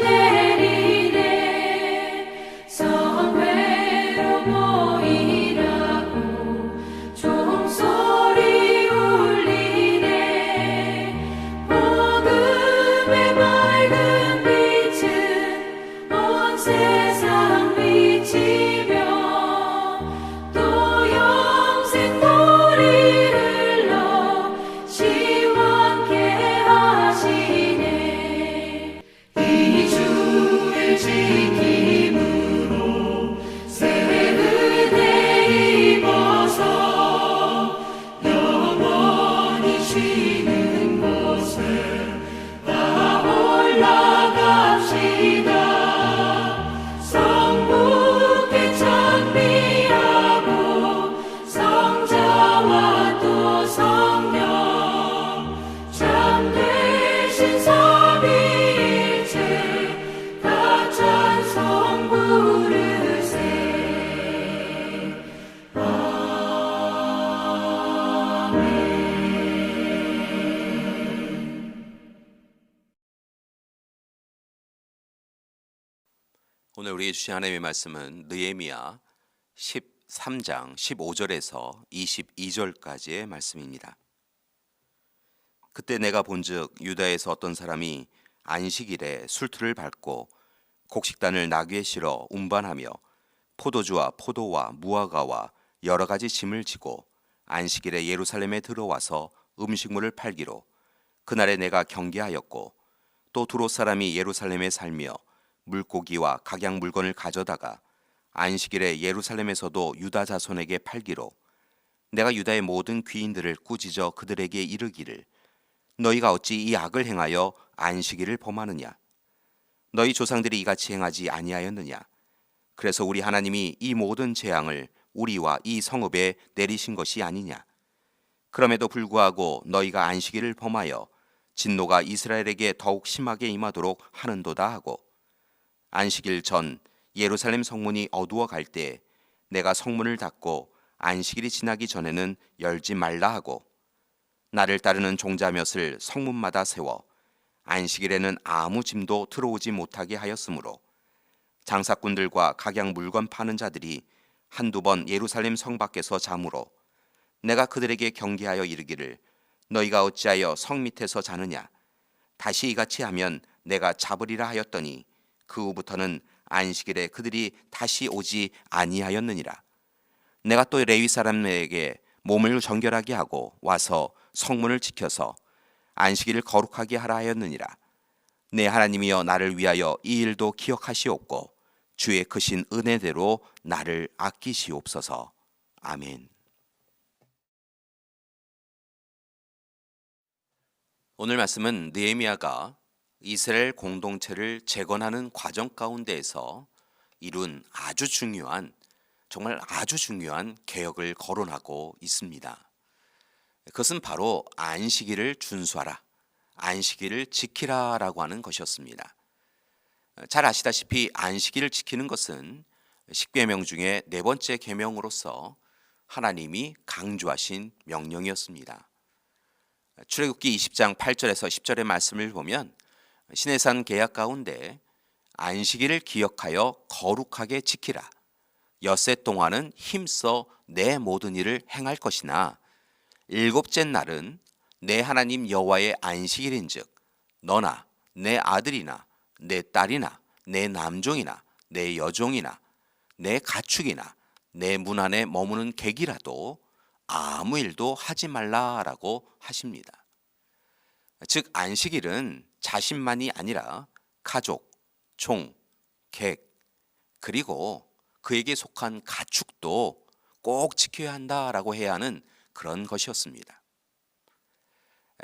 내리네. 성회로 모이라고 종소리 울리네. 복음의 맑은 빛은 온 세상 비치며 또 영생 돌이 흘러 시원케 하시네. 이 주를 지킴으로 새 은혜 입어서 영원히 쉬는 곳에 다 올라갑시다. 성부께 찬미하고 성자와 또 성령 참되신 삼위일체 다 찬송 부르세. 오늘 우리에게 주신 하나님의 말씀은 느헤미야 13장 15절에서 22절까지의 말씀입니다. 그때 내가 본즉 유다에서 어떤 사람이 안식일에 술틀을 밟고 곡식단을 나귀에 실어 운반하며 포도주와 포도와 무화과와 여러 가지 짐을 지고 안식일에 예루살렘에 들어와서 음식물을 팔기로 그날에 내가 경계하였고 또 두롯 사람이 예루살렘에 살며 물고기와 각양 물건을 가져다가 안식일에 예루살렘에서도 유다 자손에게 팔기로 내가 유다의 모든 귀인들을 꾸짖어 그들에게 이르기를 너희가 어찌 이 악을 행하여 안식일을 범하느냐. 너희 조상들이 이같이 행하지 아니하였느냐. 그래서 우리 하나님이 이 모든 재앙을 우리와 이 성읍에 내리신 것이 아니냐. 그럼에도 불구하고 너희가 안식일을 범하여 진노가 이스라엘에게 더욱 심하게 임하도록 하는도다 하고 안식일 전 예루살렘 성문이 어두워 갈 때 내가 성문을 닫고 안식일이 지나기 전에는 열지 말라 하고 나를 따르는 종자 몇을 성문마다 세워 안식일에는 아무 짐도 들어오지 못하게 하였으므로 장사꾼들과 각양 물건 파는 자들이 한두 번 예루살렘 성 밖에서 자므로 내가 그들에게 경계하여 이르기를 너희가 어찌하여 성 밑에서 자느냐. 다시 이같이 하면 내가 잡으리라 하였더니 그 후부터는 안식일에 그들이 다시 오지 아니하였느니라. 내가 또 레위 사람에게 몸을 정결하게 하고 와서 성문을 지켜서 안식일을 거룩하게 하라 하였느니라. 내 하나님이여 나를 위하여 이 일도 기억하시옵고 주의 크신 은혜대로 나를 아끼시옵소서. 아멘. 오늘 말씀은 느헤미야가 이스라엘 공동체를 재건하는 과정 가운데에서 이룬 정말 아주 중요한 개혁을 거론하고 있습니다. 그것은 바로 안식일을 준수하라, 안식일을 지키라라고 하는 것이었습니다. 잘 아시다시피 안식일을 지키는 것은 10계명 중에 네 번째 계명으로서 하나님이 강조하신 명령이었습니다. 출애굽기 20장 8절에서 10절의 말씀을 보면 시내산 계약 가운데 안식일을 기억하여 거룩하게 지키라. 엿새 동안은 힘써 내 모든 일을 행할 것이나 일곱째 날은 내 하나님 여호와의 안식일인즉 너나 내 아들이나 내 딸이나 내 남종이나 내 여종이나 내 가축이나 내 문 안에 머무는 객이라도 아무 일도 하지 말라라고 하십니다. 즉 안식일은 자신만이 아니라 가족, 종, 객, 그리고 그에게 속한 가축도 꼭 지켜야 한다라고 해야 하는 그런 것이었습니다.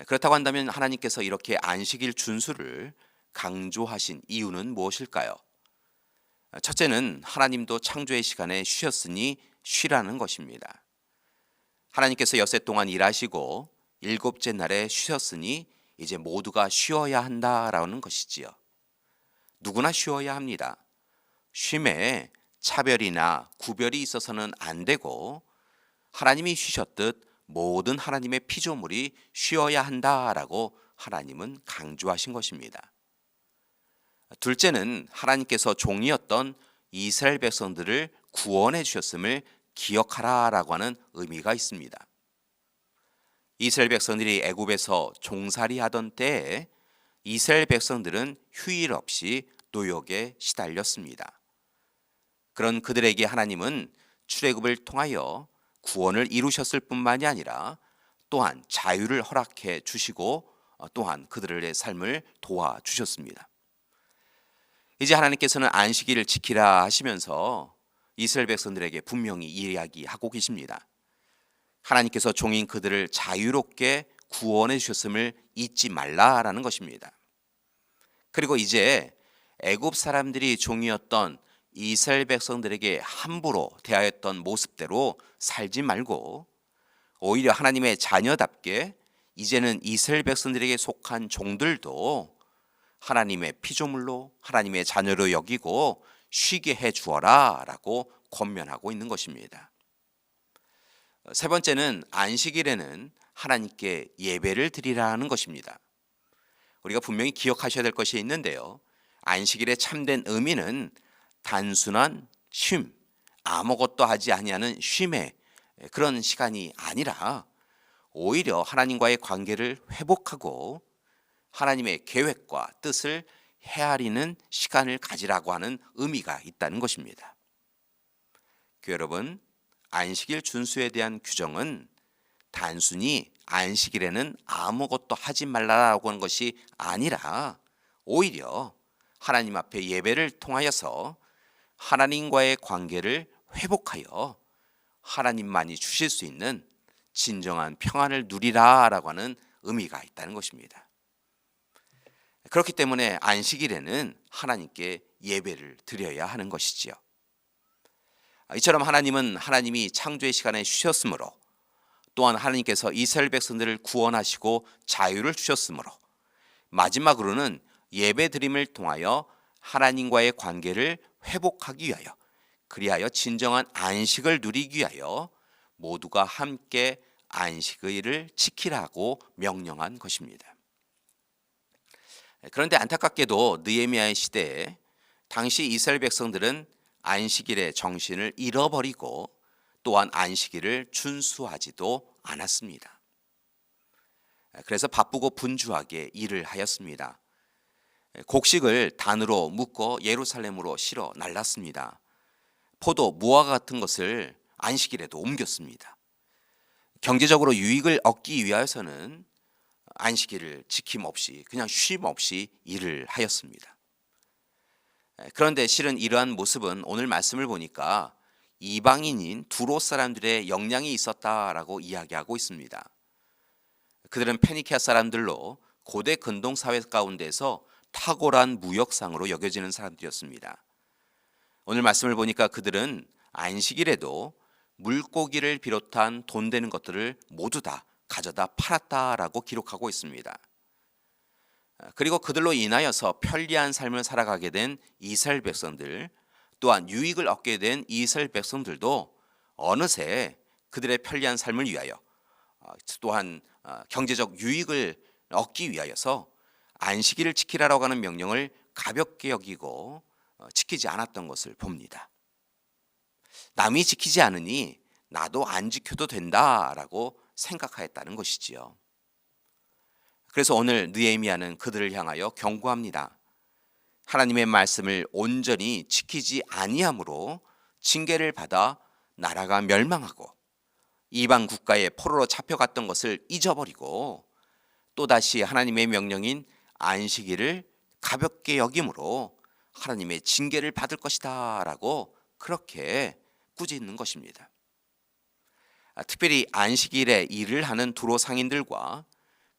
그렇다고 한다면 하나님께서 이렇게 안식일 준수를 강조하신 이유는 무엇일까요? 첫째는 하나님도 창조의 시간에 쉬었으니 쉬라는 것입니다. 하나님께서 엿새 동안 일하시고 일곱째 날에 쉬었으니 이제 모두가 쉬어야 한다라는 것이지요. 누구나 쉬어야 합니다. 쉼에 차별이나 구별이 있어서는 안 되고 하나님이 쉬셨듯 모든 하나님의 피조물이 쉬어야 한다라고 하나님은 강조하신 것입니다. 둘째는 하나님께서 종이었던 이스라엘 백성들을 구원해 주셨음을 기억하라라고 하는 의미가 있습니다. 이스라엘 백성들이 애굽에서 종살이 하던 때에 이스라엘 백성들은 휴일 없이 노역에 시달렸습니다. 그런 그들에게 하나님은 출애굽을 통하여 구원을 이루셨을 뿐만이 아니라 또한 자유를 허락해 주시고 또한 그들의 삶을 도와주셨습니다. 이제 하나님께서는 안식일을 지키라 하시면서 이스라엘 백성들에게 분명히 이야기하고 계십니다. 하나님께서 종인 그들을 자유롭게 구원해 주셨음을 잊지 말라라는 것입니다. 그리고 이제 애굽 사람들이 종이었던 이스라엘 백성들에게 함부로 대하였던 모습대로 살지 말고 오히려 하나님의 자녀답게 이제는 이스라엘 백성들에게 속한 종들도 하나님의 피조물로 하나님의 자녀로 여기고 쉬게 해 주어라 라고 권면하고 있는 것입니다. 세 번째는 안식일에는 하나님께 예배를 드리라는 것입니다. 우리가 분명히 기억하셔야 될 것이 있는데요. 안식일의 참된 의미는 단순한 쉼, 아무것도 하지 아니하는 쉼의 그런 시간이 아니라 오히려 하나님과의 관계를 회복하고 하나님의 계획과 뜻을 헤아리는 시간을 가지라고 하는 의미가 있다는 것입니다. 교회 여러분, 안식일 준수에 대한 규정은 단순히 안식일에는 아무것도 하지 말라라고 하는 것이 아니라 오히려 하나님 앞에 예배를 통하여서 하나님과의 관계를 회복하여 하나님만이 주실 수 있는 진정한 평안을 누리라라고 하는 의미가 있다는 것입니다. 그렇기 때문에 안식일에는 하나님께 예배를 드려야 하는 것이지요. 이처럼 하나님은 하나님이 창조의 시간에 쉬셨으므로 또한 하나님께서 이스라엘 백성들을 구원하시고 자유를 주셨으므로 마지막으로는 예배 드림을 통하여 하나님과의 관계를 회복하기 위하여 그리하여 진정한 안식을 누리기 위하여 모두가 함께 안식일을 지키라고 명령한 것입니다. 그런데 안타깝게도 느헤미야의 시대에 당시 이스라엘 백성들은 안식일의 정신을 잃어버리고 또한 안식일을 준수하지도 않았습니다. 그래서 바쁘고 분주하게 일을 하였습니다. 곡식을 단으로 묶어 예루살렘으로 실어 날랐습니다. 포도, 무화 같은 것을 안식일에도 옮겼습니다. 경제적으로 유익을 얻기 위하여서는 안식일을 지킴 없이 그냥 쉼 없이 일을 하였습니다. 그런데 실은 이러한 모습은 오늘 말씀을 보니까 이방인인 두로 사람들의 영향이 있었다라고 이야기하고 있습니다. 그들은 페니키아 사람들로 고대 근동 사회 가운데서 탁월한 무역상으로 여겨지는 사람들이었습니다. 오늘 말씀을 보니까 그들은 안식일에도 물고기를 비롯한 돈 되는 것들을 모두 다 가져다 팔았다라고 기록하고 있습니다. 그리고 그들로 인하여서 편리한 삶을 살아가게 된 이스라엘 백성들 또한 유익을 얻게 된 이스라엘 백성들도 어느새 그들의 편리한 삶을 위하여 또한 경제적 유익을 얻기 위하여서 안식일을 지키라라고 하는 명령을 가볍게 여기고 지키지 않았던 것을 봅니다. 남이 지키지 않으니 나도 안 지켜도 된다라고 생각하였다는 것이지요. 그래서 오늘 느헤미야는 그들을 향하여 경고합니다. 하나님의 말씀을 온전히 지키지 아니함으로 징계를 받아 나라가 멸망하고 이방 국가에 포로로 잡혀갔던 것을 잊어버리고 또다시 하나님의 명령인 안식일을 가볍게 여김으로 하나님의 징계를 받을 것이다 라고 그렇게 꾸짖는 것입니다. 특별히 안식일에 일을 하는 두로 상인들과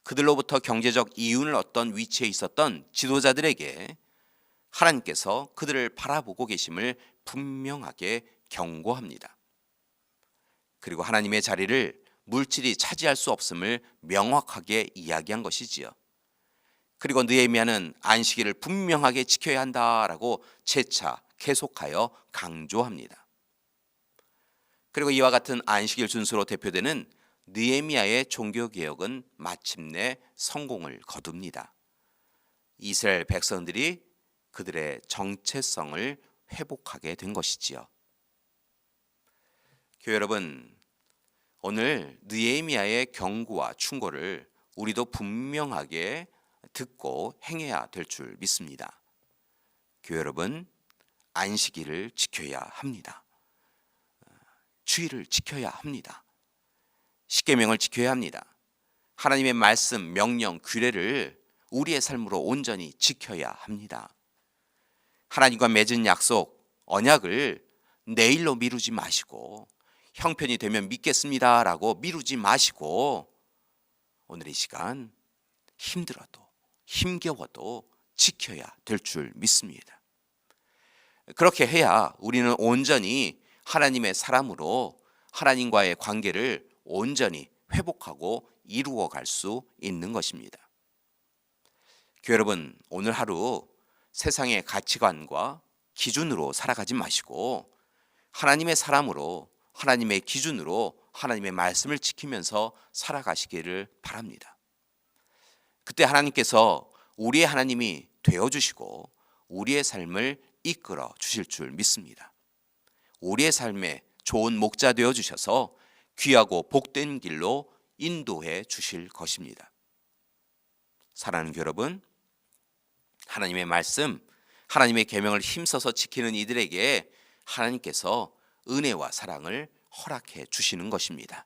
그들로부터 경제적 이윤을 얻던 위치에 있었던 지도자들에게 하나님께서 그들을 바라보고 계심을 분명하게 경고합니다. 그리고 하나님의 자리를 물질이 차지할 수 없음을 명확하게 이야기한 것이지요. 그리고 느헤미야는 안식일을 분명하게 지켜야 한다라고 재차 계속하여 강조합니다. 그리고 이와 같은 안식일 준수로 대표되는 느헤미야의 종교개혁은 마침내 성공을 거둡니다. 이스라엘 백성들이 그들의 정체성을 회복하게 된 것이지요. 교회 여러분, 오늘 느헤미야의 경고와 충고를 우리도 분명하게 듣고 행해야 될 줄 믿습니다. 교회 여러분, 안식일을 지켜야 합니다. 주일을 지켜야 합니다. 십계명을 지켜야 합니다. 하나님의 말씀, 명령, 규례를 우리의 삶으로 온전히 지켜야 합니다. 하나님과 맺은 약속, 언약을 내일로 미루지 마시고 형편이 되면 믿겠습니다라고 미루지 마시고 오늘 이 시간 힘들어도 힘겨워도 지켜야 될 줄 믿습니다. 그렇게 해야 우리는 온전히 하나님의 사람으로 하나님과의 관계를 온전히 회복하고 이루어 갈 수 있는 것입니다. 교회 여러분, 오늘 하루 세상의 가치관과 기준으로 살아가지 마시고 하나님의 사람으로 하나님의 기준으로 하나님의 말씀을 지키면서 살아가시기를 바랍니다. 그때 하나님께서 우리의 하나님이 되어주시고 우리의 삶을 이끌어 주실 줄 믿습니다. 우리의 삶에 좋은 목자 되어주셔서 귀하고 복된 길로 인도해 주실 것입니다. 사랑하는 교회 여러분, 하나님의 말씀, 하나님의 계명을 힘써서 지키는 이들에게 하나님께서 은혜와 사랑을 허락해 주시는 것입니다.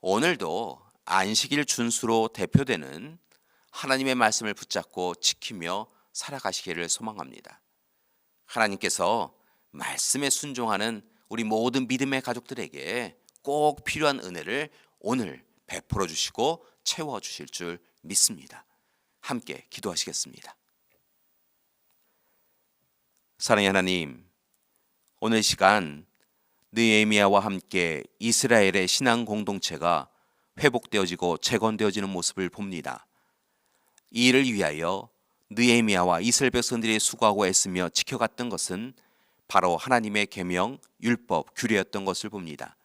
오늘도 안식일 준수로 대표되는 하나님의 말씀을 붙잡고 지키며 살아가시기를 소망합니다. 하나님께서 말씀에 순종하는 우리 모든 믿음의 가족들에게 꼭 필요한 은혜를 오늘 베풀어 주시고 채워 주실 줄 믿습니다. 함께 기도하시겠습니다. 사랑의 하나님, 오늘 시간 느헤미야와 함께 이스라엘의 신앙 공동체가 회복되어지고 재건되어지는 모습을 봅니다. 이 일을 위하여 느헤미야와 이스라엘 백성들이 수고하고 애쓰며 지켜갔던 것은 바로 하나님의 계명, 율법, 규례였던 것을 봅니다.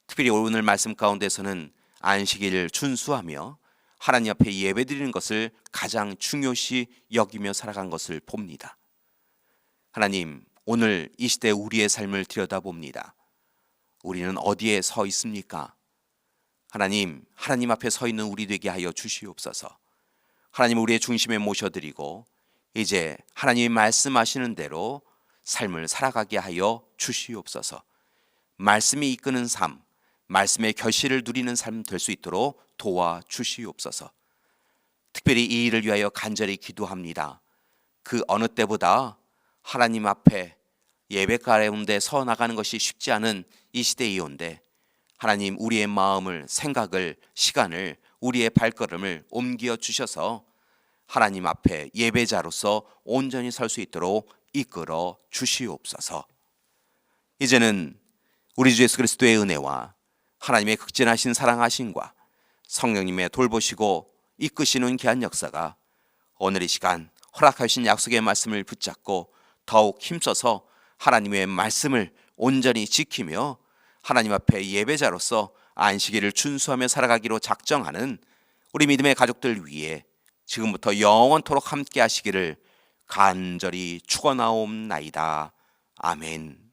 특별히 오늘 말씀 가운데서는 안식일을 준수하며 하나님 앞에 예배드리는 것을 가장 중요시 여기며 살아간 것을 봅니다. 하나님, 오늘 이 시대 우리의 삶을 들여다봅니다. 우리는 어디에 서 있습니까? 하나님, 하나님 앞에 서 있는 우리 되게 하여 주시옵소서. 하나님, 우리의 중심에 모셔드리고 이제 하나님이 말씀하시는 대로 삶을 살아가게 하여 주시옵소서. 말씀이 이끄는 삶, 말씀의 결실을 누리는 삶 될 수 있도록 도와주시옵소서. 특별히 이 일을 위하여 간절히 기도합니다. 그 어느 때보다 하나님 앞에 예배 가운데 서 나가는 것이 쉽지 않은 이 시대이온데 하나님, 우리의 마음을, 생각을, 시간을, 우리의 발걸음을 옮겨 주셔서 하나님 앞에 예배자로서 온전히 설 수 있도록 이끌어 주시옵소서. 이제는 우리 주 예수 그리스도의 은혜와 하나님의 극진하신 사랑하심과 성령님의 돌보시고 이끄시는 귀한 역사가 오늘 이 시간 허락하신 약속의 말씀을 붙잡고 더욱 힘써서 하나님의 말씀을 온전히 지키며 하나님 앞에 예배자로서 안식일을 준수하며 살아가기로 작정하는 우리 믿음의 가족들 위해 지금부터 영원토록 함께 하시기를 간절히 축원하옵나이다. 아멘.